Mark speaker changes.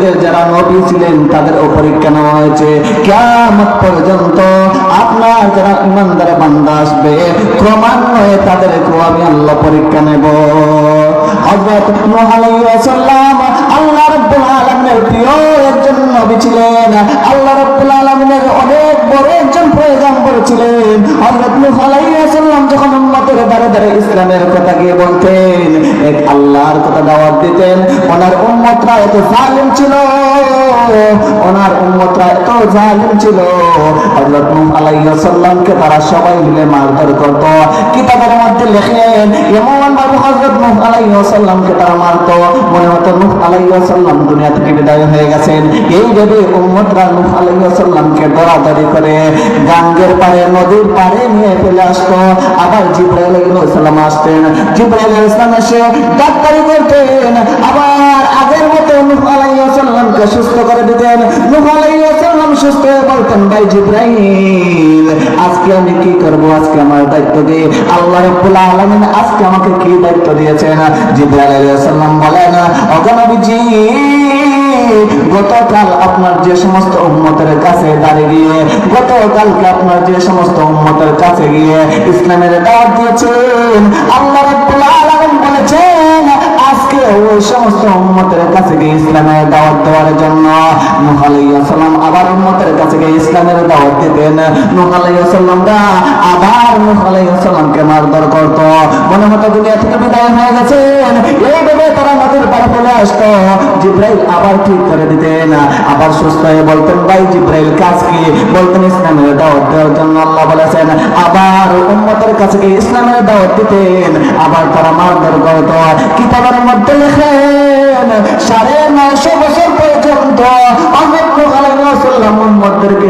Speaker 1: যুগের যারা নবী ছিলেন তাদের পরীক্ষা নেওয়া হয়েছে। কিয়ামত পর্যন্ত আপনার যারা ইমানদার বান্দা আসবে ক্রমান্বয়ে তাদেরকেও আমি আল্লাহ পরীক্ষা নেব। হযরত নূহ আলাইহিস সালাম আল্লাহ রাব্বুল আলামিনের প্রিয় একজন নবী ছিলেন। আল্লাহ রাব্বুল আলামিনের অনেক বড় একজন পয়গম্বর ছিলেন। হযরত নূহ আলাইহিস সালাম যখন উম্মতের দ্বারে দ্বারে ইসলামের কথা গিয়ে বলতেন, এক আল্লাহর কথা দাওয়াত দিতেন, ওনার উম্মতরা এত জালিম ছিল, ওনার উম্মতরা এত জালিম ছিল, হযরত নূহ আলাইহিস সালামকে তারা সবাই মিলে মারধর করত। কিতাবের মধ্যে লেখেন এমন ভাবে হযরত নূহ আলাইহিস সালামকে তারা মারত, মনে হতো নূহ আলাইহিস সালাম দুনিয়া থেকে বিদায় হয়ে গেছেন। এই ভেবে উম্মতরা নূহ আলাইহিস সালামকে দৌড়াদৌড়ি করে গাঙ্গের পাড়ে, নদীর পাড়ে নিয়ে ফেলে আসতো। আবার জিবরাইল আলাইহিস সালাম আসতেন, জিবরাইল আলাইহিস সালাম এসে ডাক্তারি করতেন, আবার আগের মতো নূহ আলাইহিস সালামকে সুস্থ করে দিতেন। নূহ আলাইহিস সালাম সুস্থ হয়ে বলতেন, ভাই জিবরাইল আজকে আমি কি করব, আজকে আমার দায়িত্ব দিয়ে আল্লাহ রাব্বুল আলামিন আজকে আমাকে কি দায়িত্ব দিয়েছেন। জিবরাইল আলাইহিস সালাম বলেন, ওগো নবীজি, গতকাল আপনার যে সমস্ত উম্মতের কাছে দাঁড়িয়ে গিয়ে, গতকালকে আপনার যে সমস্ত উম্মতের কাছে গিয়ে ইসলামের দাওয়াত দিয়েছেন, আল্লাহ রাব্বুল আলামিন বলেছেন আজকে ওই সমস্ত উম্মতের কাছে গিয়ে ইসলামের দাওয়াত দেওয়ার জন্য নূহ আলাইহিস সালাম আবার উম্মতের কাছে গিয়ে ইসলামের দাওয়াত দিতেন। নূহ আলাইহিস সালামরা আবার নূহ আলাইহিস সালামকে মারধর করত, মনে হতো দুনিয়া থেকে বিদায় হয়ে গেছেন। এইভাবে তারা নদীর পাড়ে চলে আসতো, জিবরাইল আবার ঠিক করে দিতেন, আবার সুস্থ হয়ে বলতেন, ভাই জিবরাইল কাজ কি, বলতেন ইসলামের দাওয়াত দেওয়ার জন্য আল্লাহ বলেছেন। আবার উম্মতের কাছে গিয়ে ইসলামের দাওয়াত দিতেন, আবার তারা মারধর করত। কিতাবের মধ্যে লেখেন 950 বছর পর্যন্ত হযরত নূহ আলাইহিস সালাম উম্মতদেরকে